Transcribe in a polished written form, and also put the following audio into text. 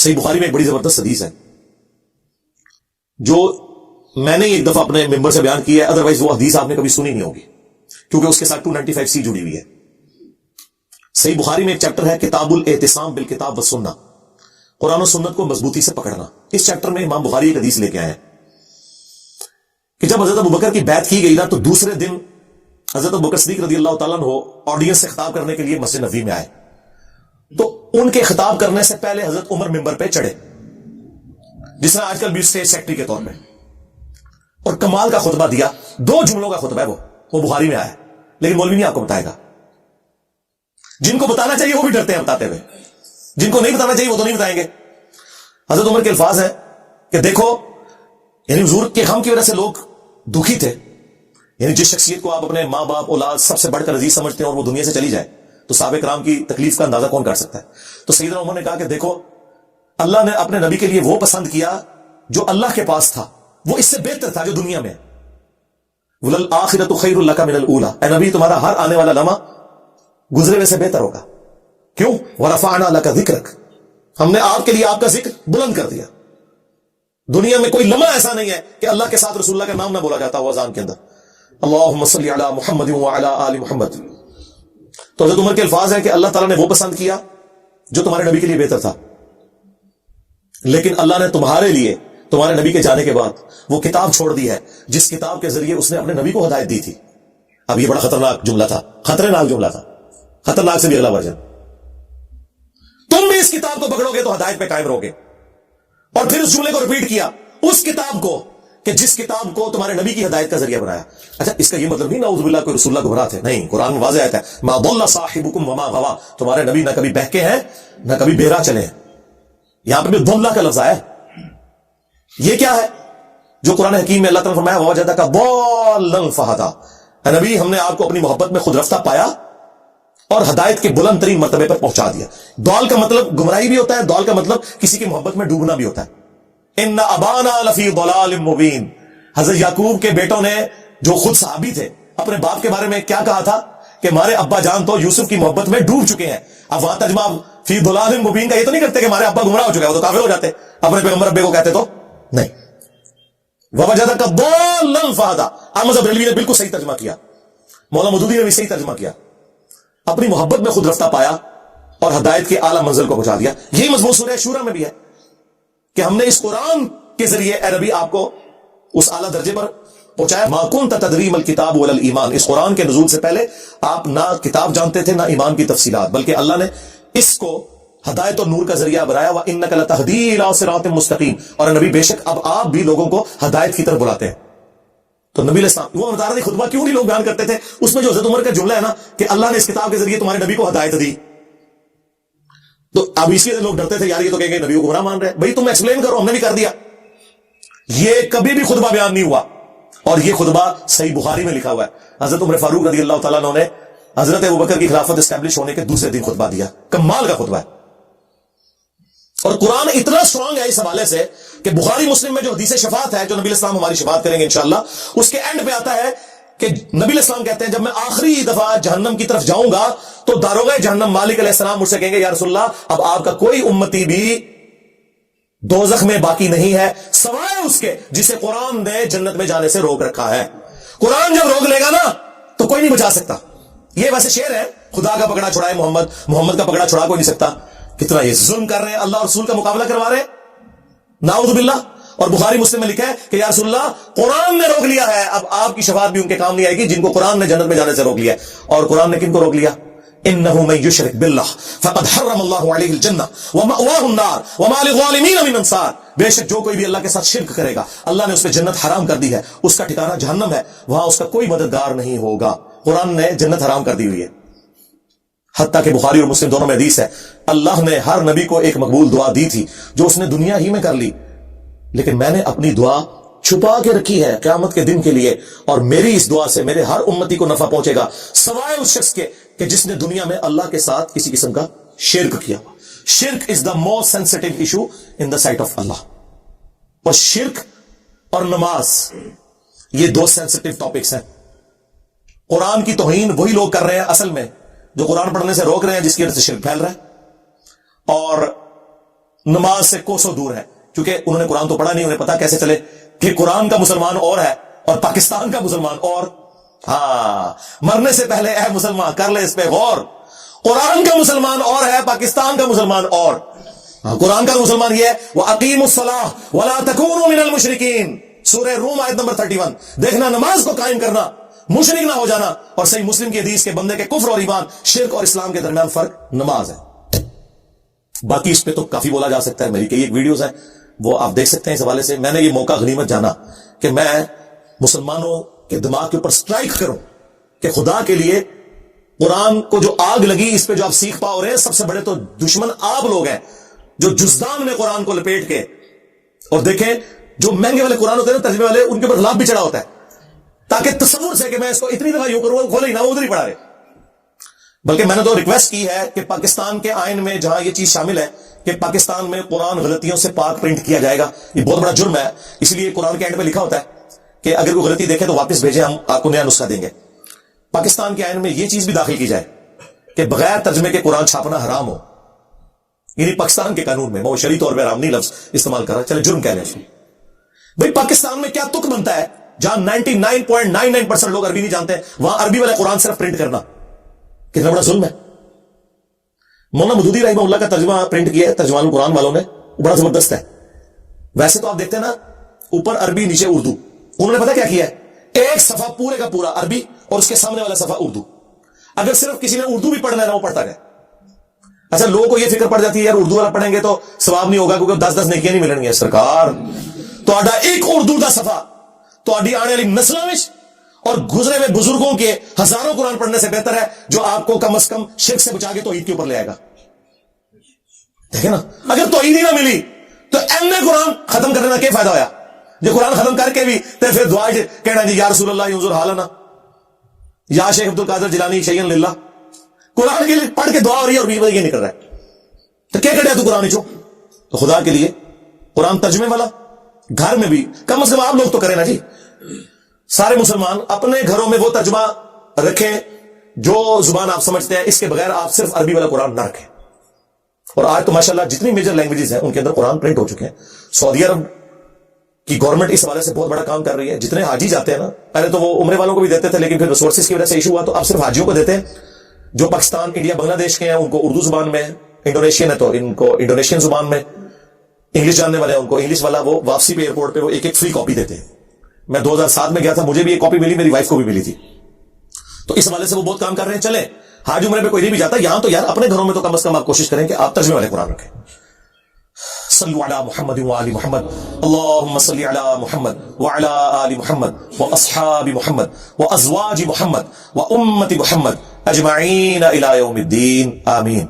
صحیح بخاری میں ایک بڑی زبردست حدیث ہے جو میں نے ایک دفعہ اپنے ممبر سے بیان کی ہے، ادروائز وہ حدیث آپ نے کبھی سنی نہیں ہوگی کیونکہ اس کے ساتھ 295 جڑی ہوئی ہے۔ صحیح بخاری میں ایک چیپٹر ہے کتاب الاعتصام بالکتاب والسنہ، قرآن و سنت کو مضبوطی سے پکڑنا۔ اس چیپٹر میں امام بخاری ایک حدیث لے کے آئے ہیں کہ جب حضرت ابوبکر کی بیعت کی گئی نا تو دوسرے دن حضرت ابوبکر صدیق رضی اللہ تعالیٰ عنہ آڈینس سے خطاب کرنے کے لیے مسجد نبوی میں آئے، تو ان کے خطاب کرنے سے پہلے حضرت عمر ممبر پہ چڑھے، جس طرح آج کل بھی اسٹیج سیکٹری کے طور پہ، اور کمال کا خطبہ دیا۔ 2 جملوں کا خطبہ ہے، وہ بخاری میں آیا، لیکن مولوی نہیں آپ کو بتائے گا۔ جن کو بتانا چاہیے وہ بھی ڈرتے ہیں بتاتے ہوئے، جن کو نہیں بتانا چاہیے وہ تو نہیں بتائیں گے۔ حضرت عمر کے الفاظ ہیں کہ دیکھو، یعنی حضور کے غم کی وجہ سے لوگ دکھی تھے، یعنی جس شخصیت کو آپ اپنے ماں باپ اولاد سب سے بڑھ کر عزیز سمجھتے ہیں اور وہ دنیا سے چلی جائے تو صحابہ کرام کی تکلیف کا اندازہ کون کر سکتا ہے۔ تو سیدنا عمر نے کہا کہ دیکھو، اللہ نے اپنے نبی کے لیے وہ پسند کیا جو اللہ کے پاس تھا، وہ اس سے بہتر تھا جو دنیا میں۔ وَلَلْآخِرَةُ خَيْرٌ لَكَ مِنَ الْأُولَىٰ، اے نبی تمہارا ہر آنے والا لمحہ گزرے ہوئے سے بہتر ہوگا۔ کیوں؟ وَرَفَعْنَا لَكَ ذِكْرَكَ، ہم نے آپ کے لیے آپ کا ذکر بلند کر دیا۔ دنیا میں کوئی لمحہ ایسا نہیں ہے کہ اللہ کے ساتھ رسول اللہ کا نام نہ بولا جاتا ہو اذان کے اندر، اللہم صلی علی محمد وعلی آل محمد۔ تو حضرت عمر کے الفاظ ہیں کہ اللہ تعالیٰ نے وہ پسند کیا جو تمہارے نبی کے لیے بہتر تھا، لیکن اللہ نے تمہارے لیے تمہارے نبی کے جانے کے بعد وہ کتاب چھوڑ دی ہے جس کتاب کے ذریعے اس نے اپنے نبی کو ہدایت دی تھی۔ اب یہ بڑا خطرناک جملہ تھا، خطرناک جملہ تھا، خطرناک سے بھی اگلا ورژن۔ تم بھی اس کتاب کو پکڑو گے تو ہدایت پہ قائم رہو گے۔ اور پھر اس جملے کو ریپیٹ کیا، اس کتاب کو کہ جس کتاب کو تمہارے نبی کی ہدایت کا ذریعہ بنایا۔ اچھا، اس کا یہ مطلب نہیں نعوذ باللہ کوئی رسول اللہ گمراہ تھے، نہیں، قرآن میں واضح آتا ہے ما ضل صاحبکم وما غوا، تمہارے نبی نہ کبھی بہکے ہیں نہ کبھی بہرا چلے ہیں۔ یہاں پہ بھی ضلہ کا لفظ آیا ہے۔ یہ کیا ہے جو قرآن حکیم میں اللہ تعالیٰ نے فرمایا ووجدک ضالا فہدی، اے نبی ہم نے آپ کو اپنی محبت میں خود رفتہ پایا اور ہدایت کے بلند ترین مرتبے پر پہنچا دیا۔ ضال کا مطلب گمراہی بھی ہوتا ہے، ضال کا مطلب کسی کی محبت میں ڈوبنا بھی ہوتا ہے۔ ان ابانا لفی ضلال مبین، حضرت یعقوب کے بیٹوں نے جو خود صحابی تھے اپنے باپ کے بارے میں کیا کہا تھا کہ ہمارے ابا جان تو یوسف کی محبت میں ڈوب چکے ہیں۔ اب وہاں ترجمہ فی ضلال مبین کا یہ تو نہیں کرتے کہ ہمارے ابا گمراہ ہو چکے ہیں، وہ تو کافر ہو جاتے، اپنے پیغمبر ابے کو کہتے تو نہیں۔ ووجدک ضالا فہدی، احمد بریلوی نے بالکل صحیح ترجمہ کیا، مولانا مودودی نے بھی صحیح ترجمہ کیا، اپنی محبت میں خود رفتہ پایا اور ہدایت کے اعلیٰ منزل کو پہنچا دیا۔ یہی مضمون سورہ شورى میں بھی ہے کہ ہم نے اس قرآن کے ذریعے اے نبی آپ کو اس اعلیٰ درجے پر پہنچایا۔ ما كنت تدری ما الکتاب ولا الایمان، اس قرآن کے نزول سے پہلے آپ نہ کتاب جانتے تھے نہ ایمان کی تفصیلات، بلکہ اللہ نے اس کو ہدایت اور نور کا ذریعہ بنایا۔ وانک لتہدی الی صراط مستقیم، اور نبی بے شک اب آپ بھی لوگوں کو ہدایت کی طرف بلاتے ہیں۔ تو نبی علیہ السلام وہ بتا رہے تھے خطبہ کیوں نہیں لوگ بیان کرتے تھے، اس میں جو حضرت عمر کا جملہ ہے نا کہ اللہ نے اس کتاب کے ذریعے تمہارے نبی کو ہدایت دی، تو اب اس لیے لوگ ڈرتے تھے یار یہ تو کہیں گے نبی کو گمراہ مان رہے، بھائی تم ایکسپلین کرو، ہم نے بھی کر دیا۔ یہ کبھی بھی خطبہ بیان نہیں ہوا، اور یہ خطبہ صحیح بخاری میں لکھا ہوا ہے۔ حضرت عمر فاروق رضی اللہ تعالیٰ عنہ نے حضرت ابوبکر کی خلافت اسٹیبلش ہونے کے دوسرے دن خطبہ دیا، کمال کا خطبہ ہے۔ اور قرآن اتنا اسٹرانگ ہے اس حوالے سے کہ بخاری مسلم میں جو حدیث شفاعت ہے جو نبی علیہ السلام ہماری شفاعت کریں گے انشاءاللہ، اس کے اینڈ پہ آتا ہے کہ نبی علیہ السلام کہتے ہیں جب میں آخری دفعہ جہنم کی طرف جاؤں گا تو داروغہ جہنم مالک علیہ السلام مجھ سے کہیں گے یا رسول اللہ اب آپ کا کوئی امتی بھی دوزخ میں باقی نہیں ہے سوائے اس کے جسے قرآن نے جنت میں جانے سے روک رکھا ہے۔ قرآن جب روک لے گا نا تو کوئی نہیں بچا سکتا۔ یہ ویسے شعر ہے، خدا کا پکڑا چھڑائے محمد، محمد کا پکڑا چھڑا کوئی نہیں سکتا۔ کتنا یہ ظلم کر رہے ہیں، اللہ اور رسول کا مقابلہ کروا رہے ہیں، نعوذ باللہ۔ اور بخاری مسلم میں لکھا ہے کہ یا رسول اللہ قرآن نے روک لیا ہے، اب آپ کی شفاعت بھی ان کے کام نہیں آئے گی جن کو قرآن نے جنت میں جانے سے روک لیا ہے۔ اور قرآن نے کن کو روک لیا؟ انہ من یشرک باللہ فقد حرم اللہ علیہ الجنہ ومأواہ النار وما للظالمین من انصار، بے شک جو کوئی بھی اللہ کے ساتھ شرک کرے گا اللہ نے اس پہ جنت حرام کر دی ہے، اس کا ٹھکانہ جہنم ہے، وہاں اس کا کوئی مددگار نہیں ہوگا۔ قرآن نے جنت حرام کر دی ہوئی ہے۔ حتیٰ کہ بخاری اور مسلم دونوں میں حدیث ہے اللہ نے ہر نبی کو ایک مقبول دعا دی تھی جو اس نے دنیا ہی میں کر لی، لیکن میں نے اپنی دعا چھپا کے رکھی ہے قیامت کے دن کے لیے، اور میری اس دعا سے میرے ہر امتی کو نفع پہنچے گا سوائے اس شخص کے کہ جس نے دنیا میں اللہ کے ساتھ کسی قسم کا شرک کیا۔ شرک is the most sensitive issue in the sight of Allah, اور شرک اور نماز یہ دو سینسٹیو ٹاپکس ہیں۔ قرآن کی توہین وہی لوگ کر رہے ہیں اصل میں جو قرآن پڑھنے سے روک رہے ہیں، جس کی وجہ سے شرک پھیل رہا ہے، اور نماز سے کوسوں دور ہے، کیونکہ انہوں نے قرآن تو پڑھا نہیں، انہیں پتا کیسے چلے کہ قرآن کا مسلمان اور ہے اور پاکستان کا مسلمان اور۔ ہاں، مرنے سے پہلے اے مسلمان کر لے اس پہ غور، قرآن کا مسلمان اور ہے، پاکستان کا مسلمان اور۔ قرآن کا مسلمان یہ ہے وَأَقِيمُوا الصَّلَاةَ وَلَا تَكُونُوا مِنَ الْمُشْرِكِينَ، سورہ روم آیت نمبر 31۔ دیکھنا نماز کو قائم کرنا، مشرک نہ ہو جانا۔ اور صحیح مسلم کی حدیث کے بندے کے کفر اور ایمان، شرک اور اسلام کے درمیان فرق نماز ہے۔ باقی اس پہ تو کافی بولا جا سکتا ہے، میری کئی ایک ویڈیوز ہیں وہ آپ دیکھ سکتے ہیں۔ اس حوالے سے میں نے یہ موقع غنیمت جانا کہ میں مسلمانوں کے دماغ کے اوپر سٹرائک کروں کہ خدا کے لیے قرآن کو جو آگ لگی اس پہ جو آپ سیکھ پاؤ رہے ہیں، سب سے بڑے تو دشمن آپ لوگ ہیں جو جزدان میں قرآن کو لپیٹ کے، اور دیکھیں جو مہنگے والے قرآن ہوتے ہیں نا ترجمے والے، ان کے اوپر غلاف بھی چڑھا ہوتا ہے تاکہ تصور سے کہ میں اس کو اتنی دفعہ یوں کروں کھولے ہی نہ، وہ ادھر ہی پڑھا رہے۔ بلکہ میں نے تو ریکویسٹ کی ہے کہ پاکستان کے آئین میں جہاں یہ چیز شامل ہے کہ پاکستان میں قرآن غلطیوں سے پاک پرنٹ کیا جائے گا، یہ بہت بڑا جرم ہے، اس لیے قرآن کے اینڈ پہ لکھا ہوتا ہے کہ اگر کوئی غلطی دیکھے تو واپس بھیجیں، ہم آپ کو نیا نسخہ دیں گے۔ پاکستان کے آئین میں یہ چیز بھی داخل کی جائے کہ بغیر ترجمے کے قرآن چھاپنا حرام ہو، یعنی پاکستان کے قانون میں، وہ شرعی طور پہ حرام نہیں لفظ استعمال کر رہا، چلے جرم کہہ لیں اس کو۔ بھئی پاکستان میں کیا تک بنتا ہے جہاں 99.99% لوگ عربی نہیں جانتے، وہاں عربی والے قرآن صرف پرنٹ کرنا، کتنا بڑا ظلم ہے۔ مولانا مودودی رحمہ اللہ کا ترجمہ پرنٹ کیا ہے ترجمان القرآن والوں نے، بڑا زبردست ہے۔ ویسے تو آپ دیکھتے ہیں نا اوپر عربی نیچے اردو، انہوں نے پتا کیا کیا ہے، ایک صفحہ پورے کا پورا عربی اور اس کے سامنے والا صفحہ اردو۔ اگر صرف کسی نے اردو بھی پڑھنا ہے نا وہ پڑھتا گیا۔ اچھا لوگوں کو یہ فکر پڑ جاتی ہے یار اردو والا پڑھیں گے تو ثواب نہیں ہوگا کیونکہ 10 نیکیاں نہیں ملیں گے۔ سرکار تہاڈا ایک اردو دا صفحہ تہاڈی آنے والی نسلوں میں اور گزرے ہوئے بزرگوں کے ہزاروں قرآن پڑھنے سے بہتر ہے، جو آپ کو کم از کم شرک سے بچا کے توحید کے اوپر لے آئے گا۔ دیکھیں نا، اگر توحید ہی نہ ملی تو قرآن ختم کرنے کا کیا فائدہ ہوا؟ جو قرآن ختم کر کے بھی تو پھر دعا کہنا جی یا رسول اللہ انظر حالنا، یا شیخ عبد القادر جیلانی شیئن للہ، قرآن کے لیے پڑھ کے دعا ہو رہی ہے اور یہ نہیں کر رہا ہے، تو کیا کر رہا ہے تو قرآن چو؟ تو خدا کے لیے قرآن ترجمے والا گھر میں بھی کم از کم آپ لوگ تو کریں نا جی، سارے مسلمان اپنے گھروں میں وہ ترجمہ رکھیں جو زبان آپ سمجھتے ہیں، اس کے بغیر آپ صرف عربی والا قرآن نہ رکھیں۔ اور آج تو ماشاءاللہ جتنی میجر لینگویجز ہیں ان کے اندر قرآن پرنٹ ہو چکے ہیں۔ سعودی عرب کی گورنمنٹ اس حوالے سے بہت بڑا کام کر رہی ہے۔ جتنے حاجی جاتے ہیں نا، پہلے تو وہ عمرے والوں کو بھی دیتے تھے لیکن پھر ریسورسز کی وجہ سے ایشو ہوا تو اب صرف حاجیوں کو دیتے ہیں۔ جو پاکستان، انڈیا، بنگلہ دیش کے ہیں ان کو اردو زبان میں، انڈونیشین ہے تو ان کو انڈونیشین زبان میں، انگلش جاننے والے ہیں ان کو انگلش والا، وہ واپسی پہ ایئرپورٹ پہ وہ ایک فری کاپی دیتے ہیں۔ میں 2007 میں گیا تھا، مجھے بھی ایک کاپی ملی، میری وائف کو بھی ملی تھی۔ تو اس حوالے سے وہ بہت کام کر رہے ہیں۔ چلیں حاج عمرے پہ کوئی نہیں بھی جاتا، یہاں تو یار اپنے گھروں میں تو کم از کم آپ کوشش کریں کہ آپ ترجمے والے قرآن رکھیں۔ صلوا علی محمد وآل محمد، اللہم صلی علی محمد وعلی آل محمد واصحاب محمد وازواج محمد وامت محمد اجمعین الی یوم الدین، آمین۔